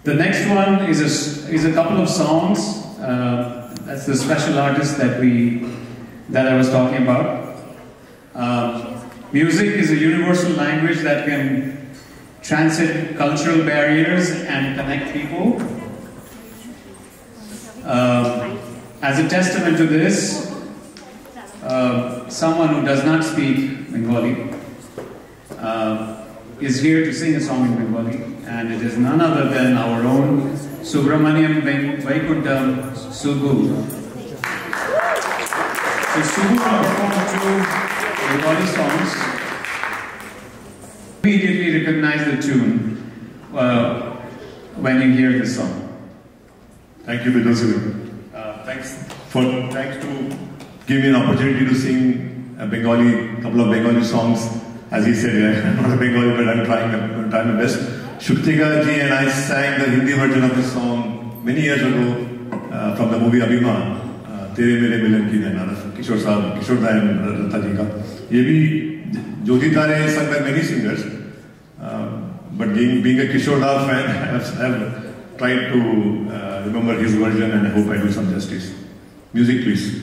The next one is a couple of songs. That's the special artist that I was talking about. Music is a universal language that can transcend cultural barriers and connect people. As a testament to this, someone who does not speak Bengali is here to sing a song in Bengali, and it is none other than our own Subramaniam Vaikuntham Subbu. So Subbu will perform two Bengali songs. Immediately recognize the tune when you hear this song. Thank you, Bidosiri. Thanks to give me an opportunity to sing a couple of Bengali songs. As he said, I'm not a Bengali, but I'm trying my best. Shuktika ji and I sang the Hindi version of this song many years ago from the movie Abhiman. Tere Mere Milan Ki Naina, Kishore Saab, Kishore Da and Ratha ji ka. Ye bhi Jyoti Tare sung by many singers, but being a Kishore Da fan, I have tried to remember his version, and I hope I do some justice. Music, please.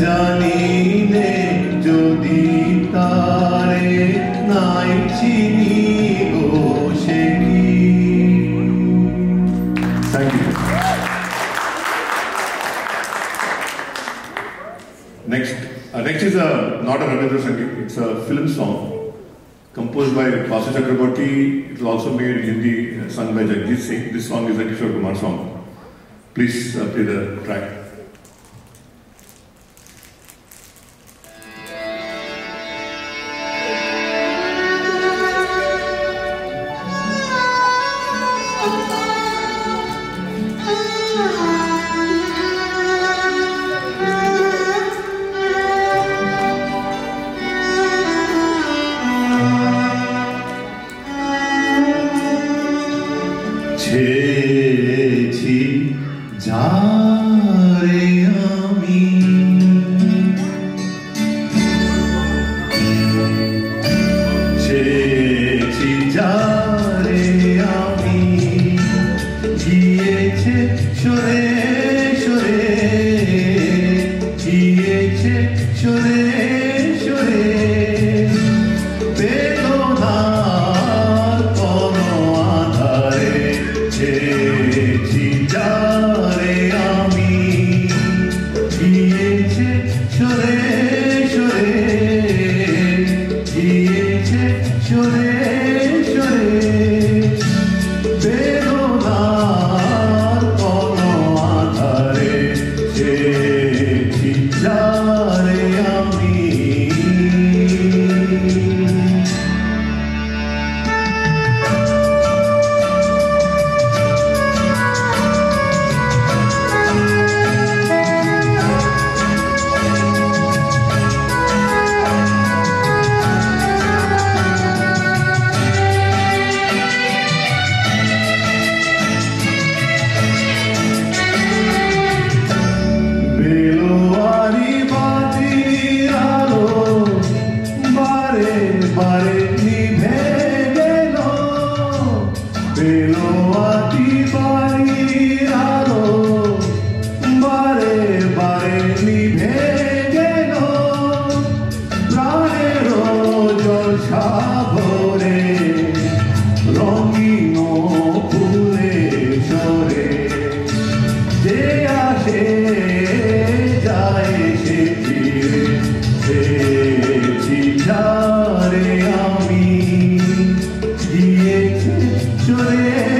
জানি নে যদি তারে is not a Rabindra Sangeet, it's a film song composed by Vasu Chakraborty. It was also made in Hindi, sung by Jagjit Singh. This song is a Kishore Kumar song. Please play the track. ছেছি যারে আমি ছেছি যারে আমি গিয়েছে সরে সরে গিয়েছে সরে সরে বেদনার কোনো আধারে ছেছি যারে আমি গিয়েছে সরে সরে গিয়েছে সরে সরে বেদনার কোনো আধারে ছেছি যারে আমি বেলোয়ারি বাতির আলো বারে বারে নিভে গেল বেলোয়ারি বাড়ির আলো বারে বারে নিভে গেল প্রাণের জলসা ভরে রঙিন ফুলে সরে যে আসে যায় সে ফিরে ছেছি যারে আমি গিয়েছে সরে